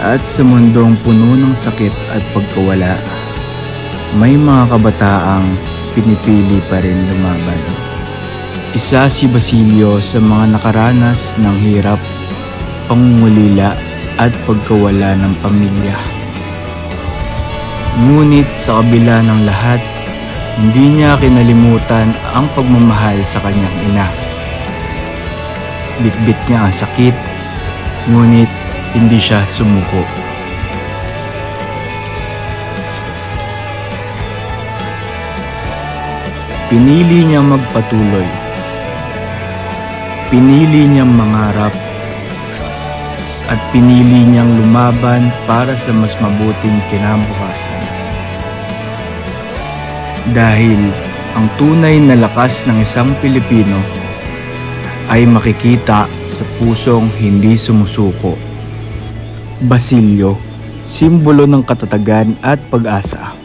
At sa mundong puno ng sakit at pagkawala, may mga kabataang pinipili pa rin lumaban. Isa si Basilio sa mga nakaranas ng hirap, pangungulila at pagkawala ng pamilya. Ngunit sa kabila ng lahat, hindi niya kinalimutan ang pagmamahal sa kanyang ina. Bitbit niya ang sakit, ngunit hindi siya sumuko. Pinili niyang magpatuloy. Pinili niyang mangarap. At pinili niyang lumaban para sa mas mabuting kinabukasan. Dahil ang tunay na lakas ng isang Pilipino ay makikita sa pusong hindi sumusuko. Basilio, simbolo ng katatagan at pag-asa.